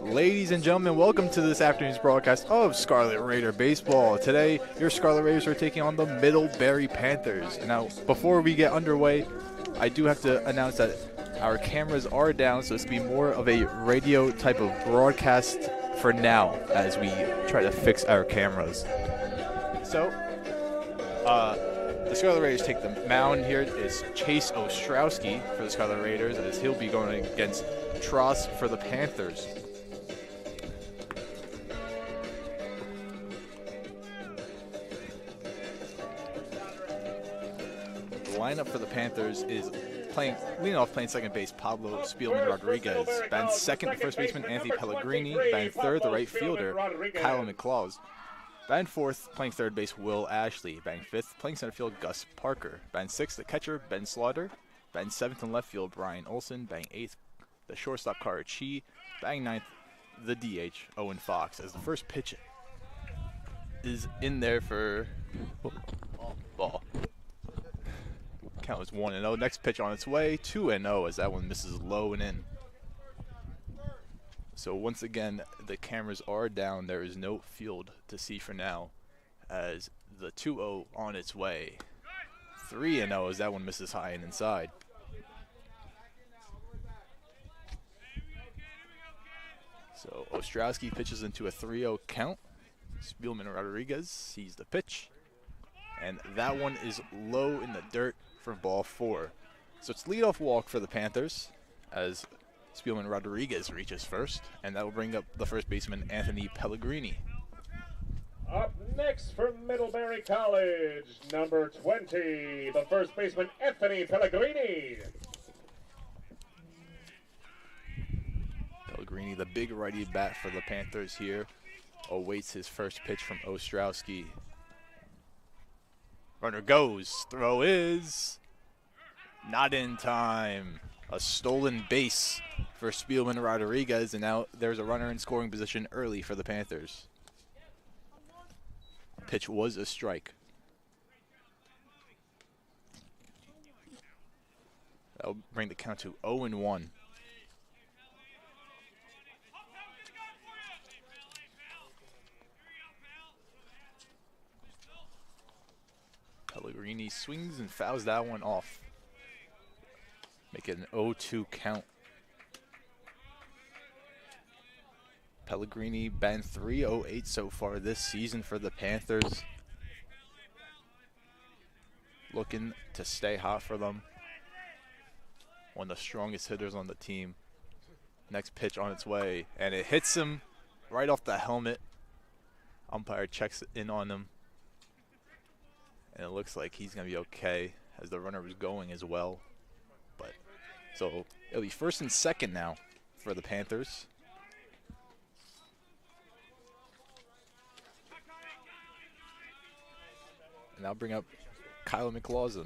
Ladies and gentlemen, welcome to this afternoon's broadcast of Scarlet Raider Baseball. Today, your Scarlet Raiders are taking on the Middlebury Panthers. Now, before we get underway, I do have to announce that our cameras are down, so it's going to be more of a radio type of broadcast for now as we try to fix our cameras. So, the Scarlet Raiders take the mound here. It's Chase Ostrowski for the Scarlet Raiders, as he'll be going against Tross for the Panthers. The lineup for the Panthers is leading second base, Pablo Spielman Rodriguez. Batting second, the first baseman, Anthony Pellegrini. Batting third, the right fielder, Kyle McClaws. Batting fourth, playing third base, Will Ashley. Batting fifth, playing center field, Gus Parker. Batting sixth, the catcher, Ben Slaughter. Batting seventh in left field, Brian Olson. Batting eighth, the shortstop, Kara Chi. Batting ninth, the DH, Owen Fox. As the first pitch is in there for ball. Count was 1-0. Next pitch on its way, 2-0, as that one misses low and in. So once again, the cameras are down. There is no field to see for now, as the 2-0 on its way. 3-0 as that one misses high and inside. So Ostrowski pitches into a 3-0 count. Spielman Rodriguez sees the pitch, and that one is low in the dirt for ball 4. So it's leadoff walk for the Panthers as Spielman Rodriguez reaches first, and that will bring up the first baseman, Anthony Pellegrini. Up next from Middlebury College, number 20, the first baseman, Anthony Pellegrini. Pellegrini, the big righty bat for the Panthers here, awaits his first pitch from Ostrowski. Runner goes, throw is not in time. A stolen base for Spielman Rodriguez, and now there's a runner in scoring position early for the Panthers. Pitch was a strike. That'll bring the count to 0-1. Pellegrini swings and fouls that one off. Make it an 0-2 count. Pellegrini batting .308 so far this season for the Panthers. Looking to stay hot for them. One of the strongest hitters on the team. Next pitch on its way, and it hits him right off the helmet. Umpire checks in on him, and it looks like he's going to be okay, as the runner was going as well. But so it'll be first and second now for the Panthers. And I'll bring up Kyle McClaws,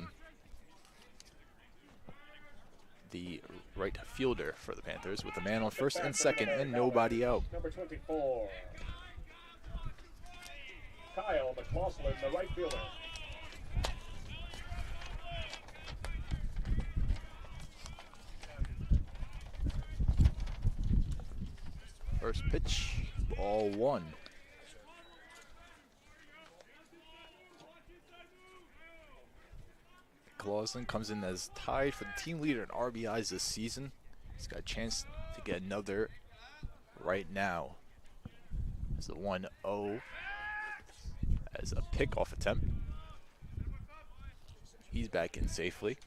the right fielder for the Panthers, with a man on first and second and nobody out. Number 24, Kyle McClaughlin, the right fielder. First pitch, ball 1. Clausen comes in as tied for the team leader in RBIs this season. He's got a chance to get another right now. It's the 1-0 as a pickoff attempt. He's back in safely.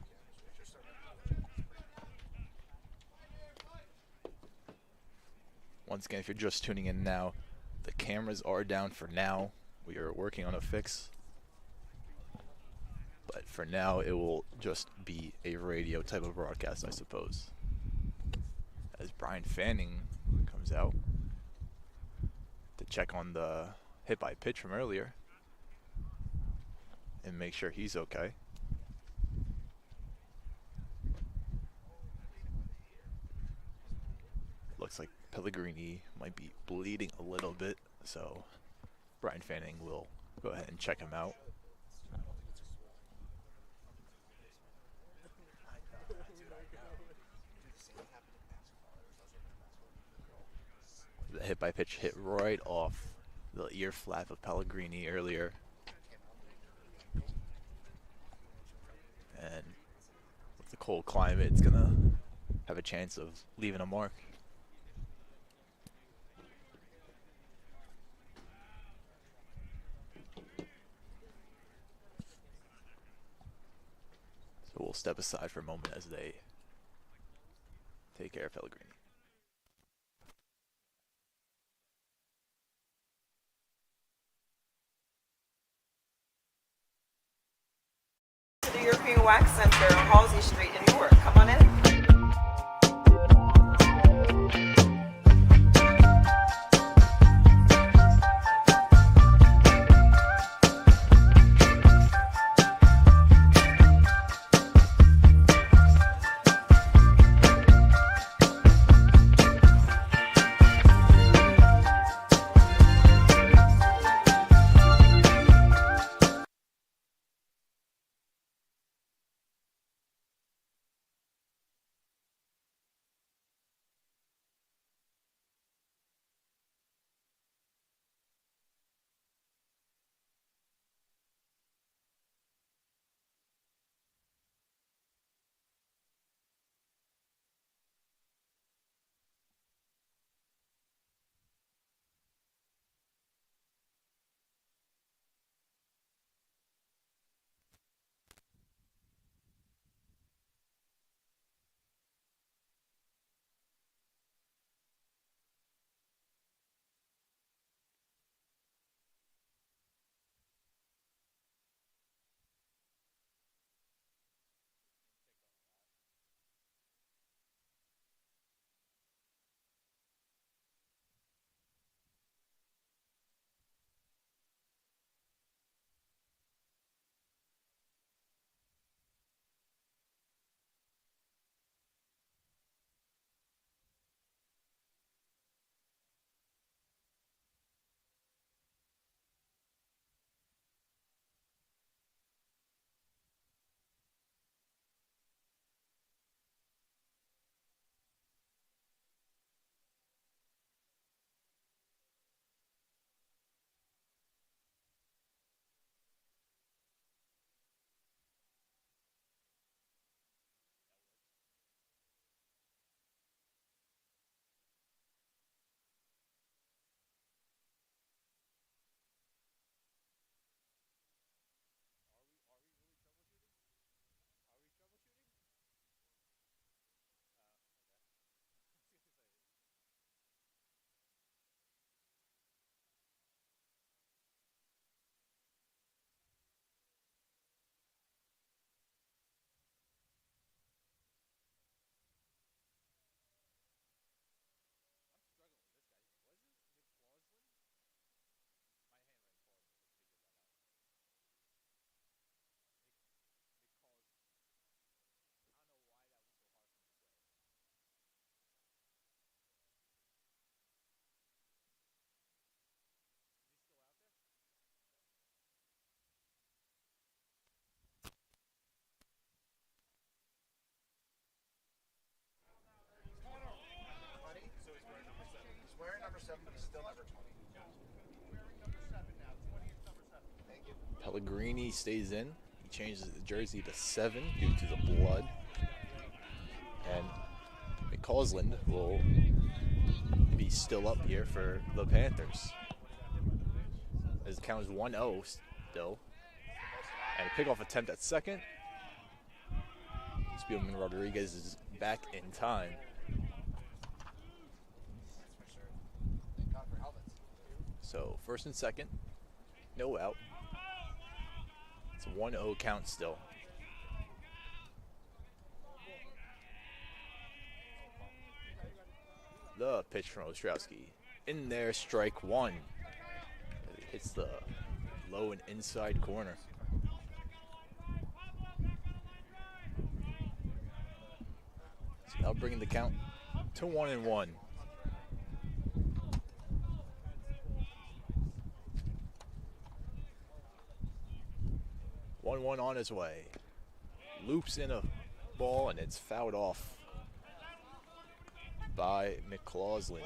Once again, if you're just tuning in now, the cameras are down for now. We are working on a fix. But for now, it will just be a radio type of broadcast, I suppose. As Brian Fanning comes out to check on the hit by pitch from earlier and make sure he's okay. Looks like Pellegrini might be bleeding a little bit, so Brian Fanning will go ahead and check him out. The hit by pitch hit right off the ear flap of Pellegrini earlier. And with the cold climate, it's going to have a chance of leaving a mark. So we'll step aside for a moment as they take care of Pellegrini. The European Wax Center on Halsey Street in Newark. Come on in. Pellegrini stays in. He changes the jersey to 7 due to the blood. And McCausland will be still up here for the Panthers. As the count is 1-0 still. And a pickoff attempt at second. Spielman Rodriguez is back in time. So first and second, no out. It's a 1-0 count still. The pitch from Ostrowski. In there, strike one. It hits the low and inside corner. So now bringing the count to 1-1. 1-1 on his way. Loops in a ball and it's fouled off by McCausland.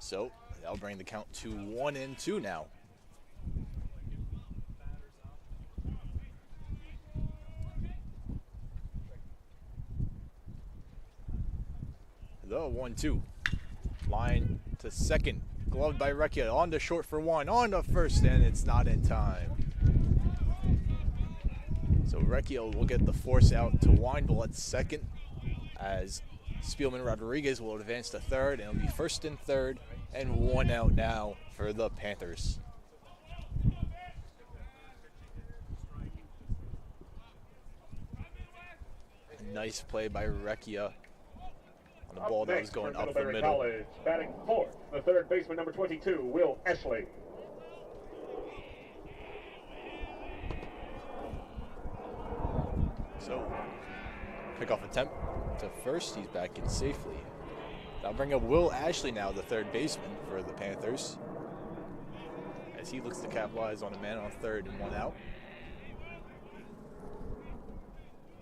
So that'll bring the count to 1-2 now. The 1-2. Line to second. Gloved by Recchia. On to short for one. On to first, and it's not in time. So Recchia will get the force out to Weinville at second, as Spielman Rodriguez will advance to third, and it'll be first and third, and 1 out now for the Panthers. Nice play by Recchia on the ball that was going up the middle. College, batting fourth, the third baseman, number 22, Will Ashley. So, pickoff attempt to first. He's back in safely. That'll bring up Will Ashley now, the third baseman for the Panthers, as he looks to capitalize on a man on third and 1 out.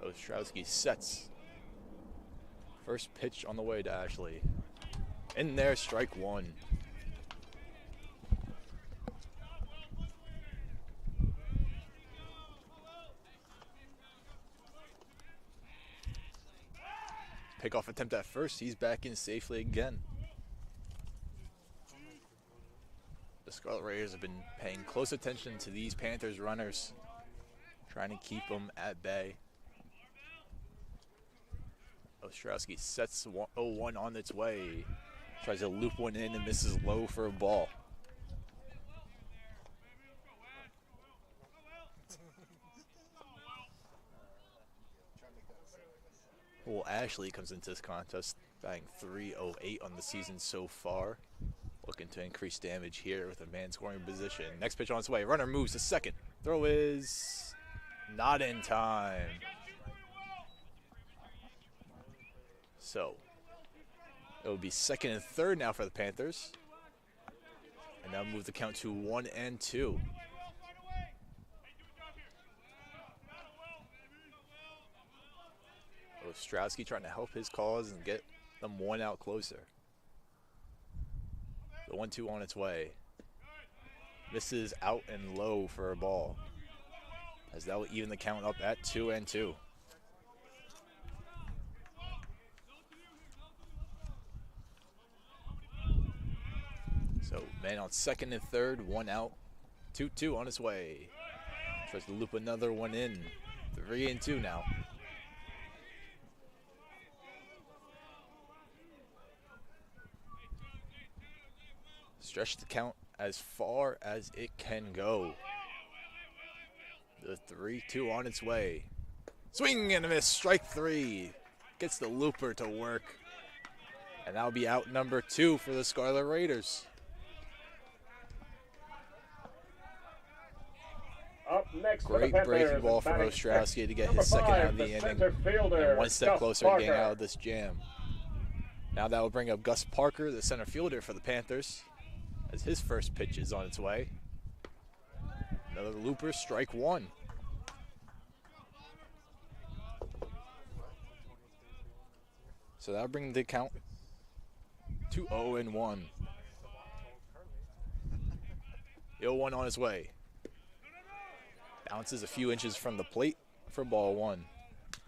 Ostrowski sets. First pitch on the way to Ashley. In there, strike one. Pickoff attempt at first. He's back in safely again. The Scarlet Raiders have been paying close attention to these Panthers runners, trying to keep them at bay. Ostrowski sets 0-1 on its way. Tries to loop one in and misses low for a ball. Well, Ashley comes into this contest batting .308 on the season so far. Looking to increase damage here with a man scoring position. Next pitch on its way. Runner moves to second. Throw is not in time. So it will be second and third now for the Panthers. And now move the count to 1-2. Ostrowski trying to help his cause and get them 1 out closer. The 1-2 on its way. Misses out and low for a ball, as that will even the count up at 2-2. So man on second and third, 1 out. 2-2 on its way. Tries to loop another one in. 3-2 now. Stretch the count as far as it can go. The 3-2 on its way. Swing and a miss, strike 3. Gets the looper to work. And that'll be out number 2 for the Scarlet Raiders. Up next, great breaking ball from Ostrowski to get his second out of the inning. And 1 step closer to getting out of this jam. Now that will bring up Gus Parker, the center fielder for the Panthers, as his first pitch is on its way. Another looper, strike 1. So that'll bring the count to 0-1. 0-1 on its way. Bounces a few inches from the plate for ball 1.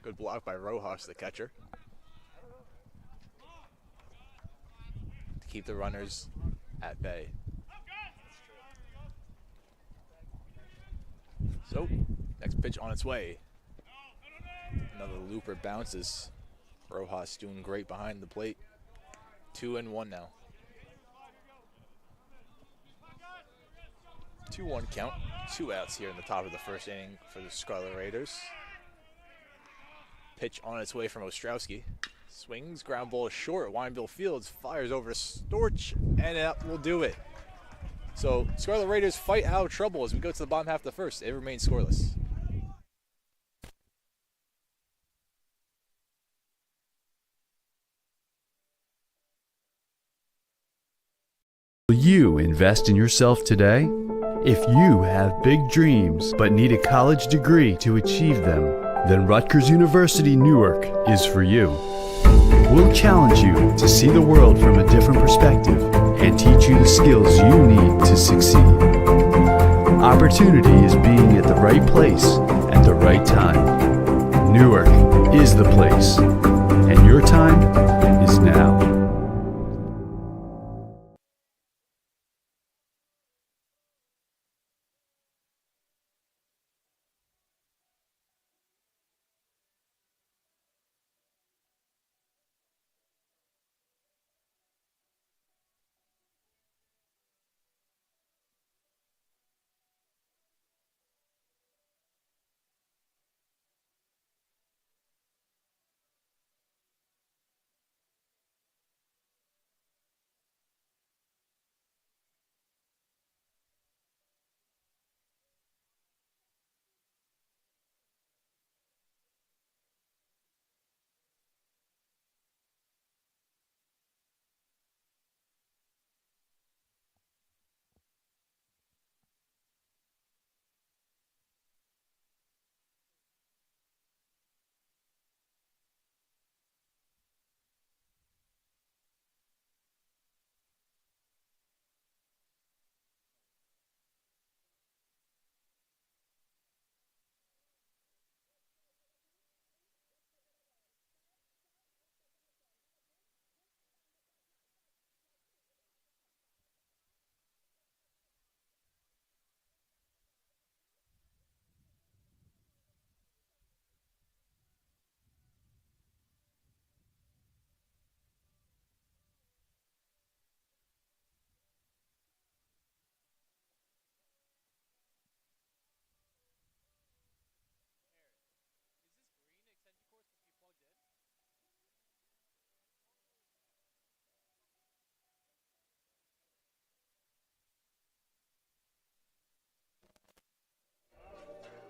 Good block by Rojas, the catcher, to keep the runners at bay. So, next pitch on its way. Another looper bounces. Rojas doing great behind the plate. 2-1 now. 2-1 count. 2 outs here in the top of the first inning for the Scarlet Raiders. Pitch on its way from Ostrowski. Swings, ground ball short. Weinville Fields fires over Storch, and that will do it. So Scarlet Raiders fight out of trouble as we go to the bottom half of the first. It remains scoreless. Will you invest in yourself today? If you have big dreams but need a college degree to achieve them, then Rutgers University Newark is for you. We'll challenge you to see the world from a different perspective and teach skills you need to succeed. Opportunity is being at the right place at the right time. Newark is the place, and your time is now.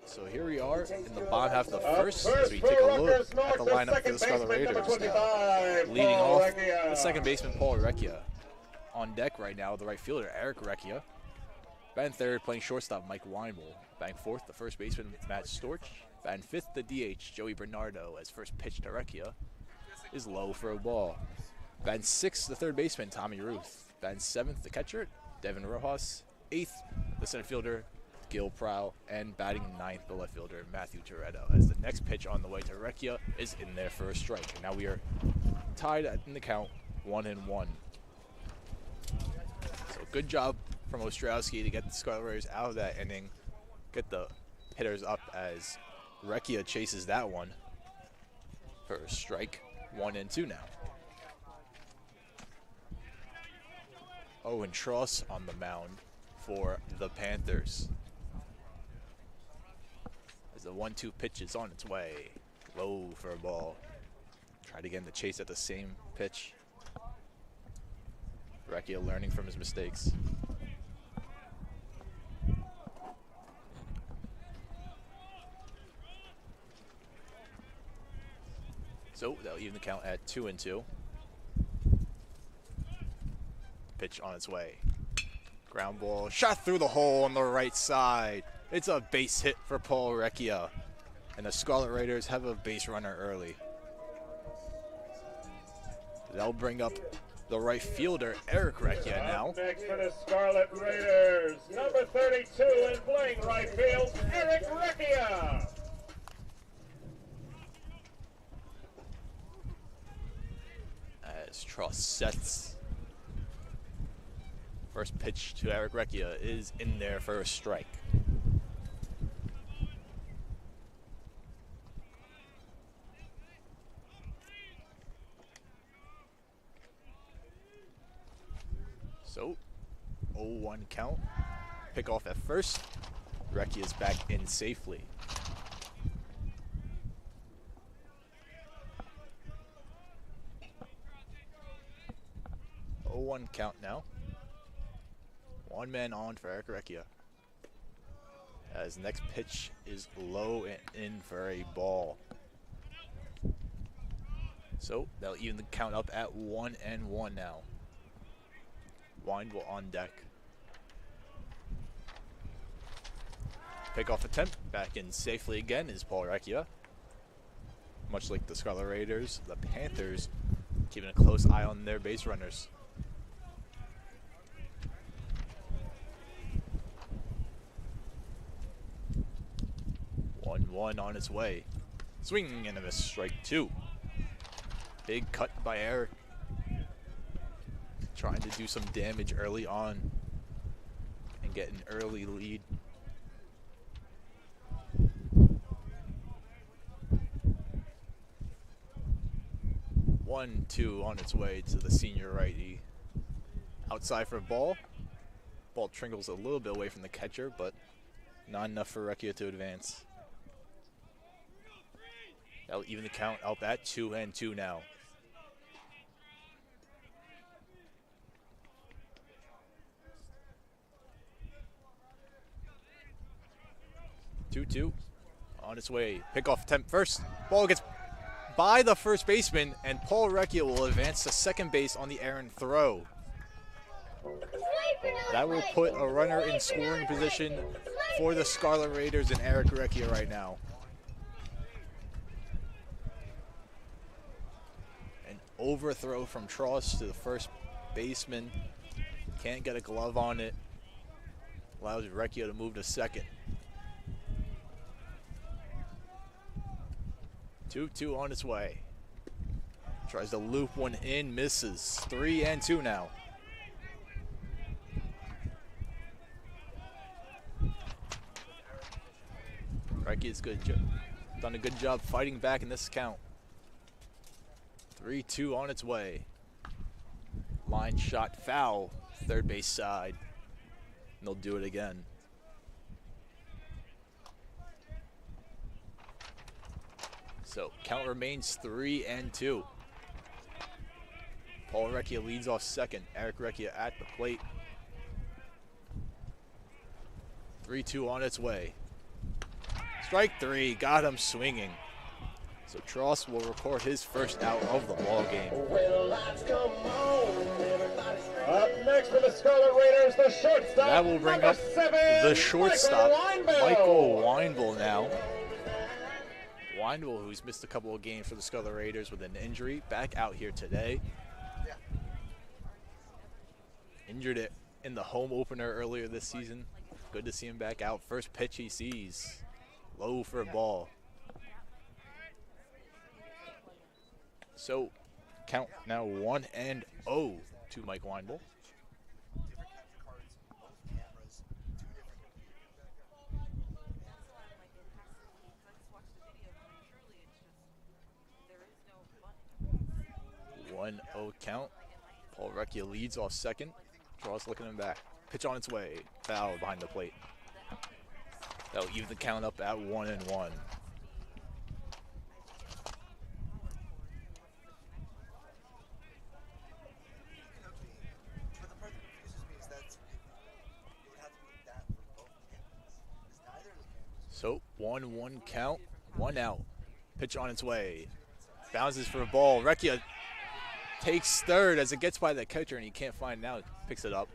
So here we are in the bottom half of the first as we take a look at the lineup for the Scarlet Raiders now. Leading off, the second baseman, Paul Recchia. On deck right now, the right fielder, Eric Recchia. Batting third, playing shortstop, Mike Weinbull. Batting fourth, the first baseman, Matt Storch. Batting fifth, the DH, Joey Bernardo, as first pitch to Recchia is low for a ball. Batting sixth, the third baseman, Tommy Ruth. Batting seventh, the catcher, Devin Rojas. Eighth, the center fielder, Gil Prowl, and batting ninth, the left fielder, Matthew Toretto, as the next pitch on the way to Recchia is in there for a strike. And now we are tied in the count, 1-1. So good job from Ostrowski to get the Scarlet Raiders out of that inning, get the hitters up as Recchia chases that one for a strike. 1-2 now. Owen Truss on the mound for the Panthers. As the 1-2 pitch is on its way. Low for a ball. Tried again to chase at the same pitch. Recchia learning from his mistakes. So that'll even the count at 2-2. Pitch on its way. Ground ball, shot through the hole on the right side. It's a base hit for Paul Recchia. And the Scarlet Raiders have a base runner early. That'll bring up the right fielder, Eric Recchia now. Up next for the Scarlet Raiders, number 32 and playing right field, Eric Recchia. As Truss sets. First pitch to Eric Recchia is in there for a strike. So, 0-1 count. Pick off at first. Recchia's back in safely. One count now. One man on for Eric Recchia. As next pitch is low and in for a ball. So that'll even the count up at 1-1 now. Weinbull on deck. Pickoff attempt back in safely again is Paul Recchia. Much like the Scarlet Raiders, the Panthers keeping a close eye on their base runners. 1-1 on its way. Swing and a miss, strike 2. Big cut by Eric. Trying to do some damage early on and get an early lead. One, two on its way to the senior righty. Outside for a ball. Ball trickles a little bit away from the catcher, but not enough for Recchia to advance. That'll even the count up at 2-2 now. 2-2 on its way. Pickoff attempt first. Ball gets by the first baseman, and Paul Recchia will advance to second base on the errant throw. That will put a runner in scoring position for the Scarlet Raiders and Eric Recchia right now. An overthrow from Tross to the first baseman. Can't get a glove on it. Allows Recchia to move to second. 2-2 on its way. Tries to loop one in, misses. 3-2 now. Recchia's done a good job fighting back in this count. 3-2 on its way. Line shot foul, third base side. And they'll do it again. So count remains 3-2. Paul Recchia leads off second. Eric Recchia at the plate. 3-2 on its way. Strike 3, got him swinging. So Tross will record his first out of the ball game. Up next for the Scarlet Raiders, the shortstop. That will bring up 7, the shortstop, Michael Weinville now. Weinville, who's missed a couple of games for the Scarlet Raiders with an injury, back out here today. Injured it in the home opener earlier this season. Good to see him back out. First pitch he sees. Low for a ball. So, count now 1-0 to Mike Weinville. Count. Paul Recchia leads off second. Tross looking him back. Pitch on its way. Foul behind the plate. That'll even the count up at 1-1. So 1-1 count, 1 out. Pitch on its way. Bounces for a ball. Recchia takes third as it gets by the catcher and he can't find it now. Picks it up.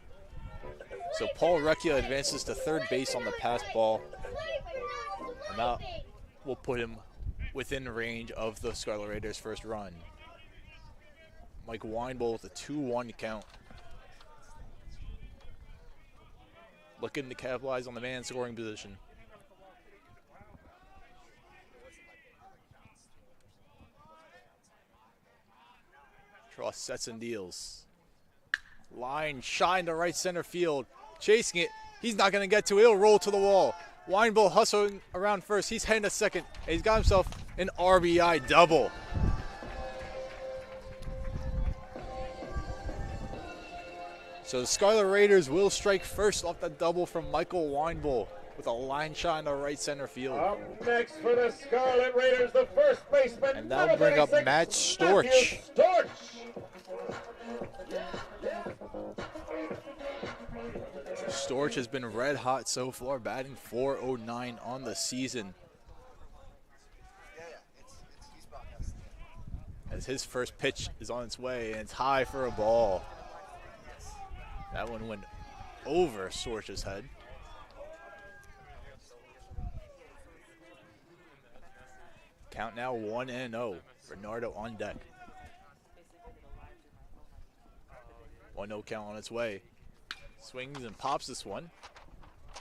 So Paul Recchia advances to third base on the pass ball. And that will put him within range of the Scarlet Raiders' first run. Mike Weinville with a 2-1 count. Looking to capitalize on the man scoring position. Tross sets and deals. Line shine to right center field. Chasing it. He's not going to get to it. He'll roll to the wall. Weinville hustling around first. He's heading to second. And he's got himself an RBI double. So the Scarlet Raiders will strike first off the double from Michael Weinville with a line shot in the right center field. Up next for the Scarlet Raiders, the first baseman. And that'll bring up Matt Storch. Storch has been red hot so far, batting .409 on the season. As his first pitch is on its way, and it's high for a ball. That one went over Storch's head. Count now 1-0. Bernardo on deck. 1-0 count on its way. Swings and pops this one.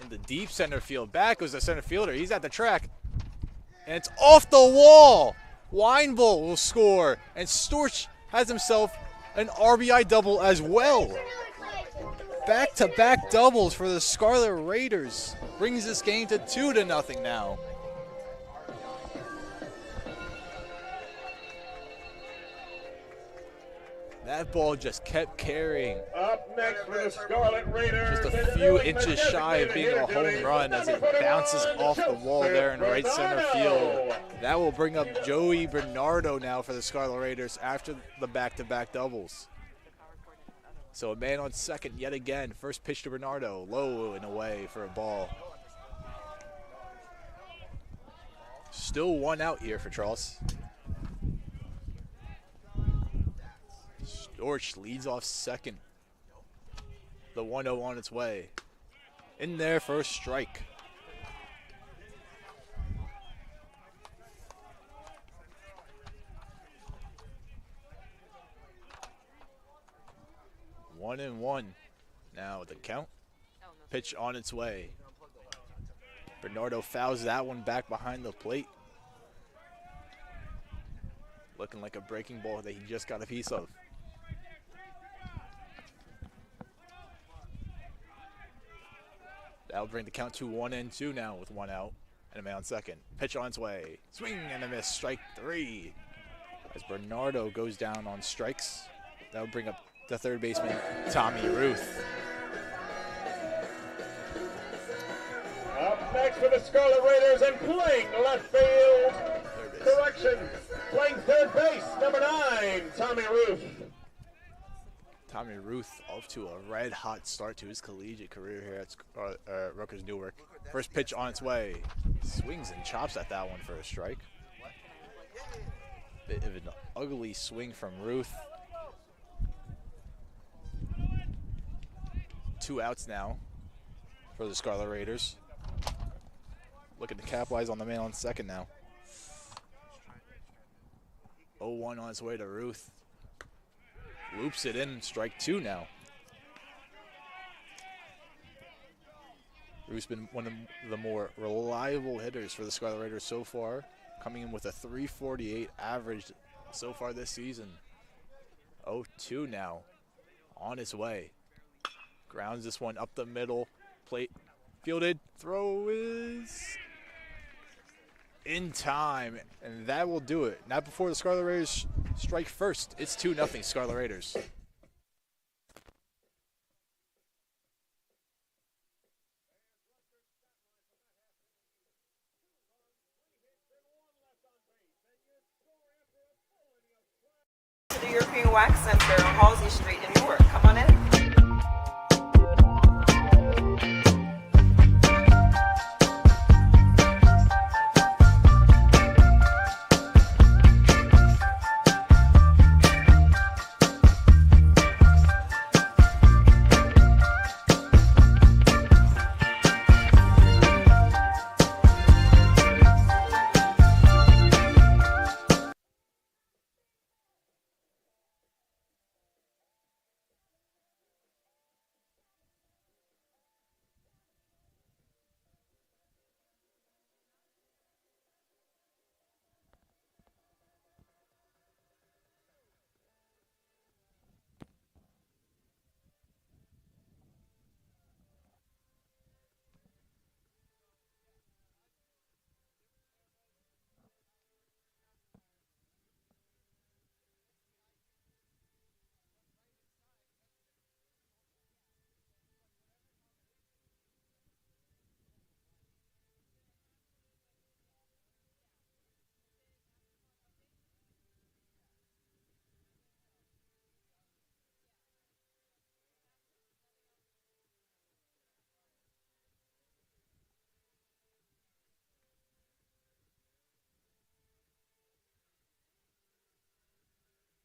In the deep center field. Back goes the center fielder. He's at the track. And it's off the wall. Weinbull will score. And Storch has himself an RBI double as well. Back-to-back doubles for the Scarlet Raiders. Brings this game to 2-0 now. That ball just kept carrying. Up next for the Scarlet Raiders. Just a few inches shy of being a home run as it bounces off the wall there in right center field. That will bring up Joey Bernardo now for the Scarlet Raiders after the back-to-back doubles. So a man on second yet again. First pitch to Bernardo, low and away for a ball. Still one out here for Charles. Storch leads off second. The 1-0 on its way. In there for a strike. One and one. Now the count. Pitch on its way. Bernardo fouls that one back behind the plate. Looking like a breaking ball that he just got a piece of. That'll bring the count to 1-2 now with one out and a man on second. Pitch on its way. Swing and a miss. Strike three. As Bernardo goes down on strikes, that'll bring up the third baseman, Tommy Ruth. Up next for the Scarlet Raiders and playing left field. Correction. Playing third base, number 9, Tommy Ruth. Tommy Ruth off to a red-hot start to his collegiate career here at Rutgers Newark. First pitch on its way. Swings and chops at that one for a strike. Bit of an ugly swing from Ruth. 2 outs now for the Scarlet Raiders. Looking to capitalize on the man on second now. 0-1 on its way to Ruth. Loops it in, strike 2 now. Ruth's been one of the more reliable hitters for the Scarlet Raiders so far, coming in with a .348 average so far this season. 0-2 now, on his way. Grounds this one up the middle, plate fielded, throw is in time, and that will do it. Not before the Scarlet Raiders strike first. It's 2-0 Scarlet Raiders. To the European Wax Center on Halsey Street in Newark.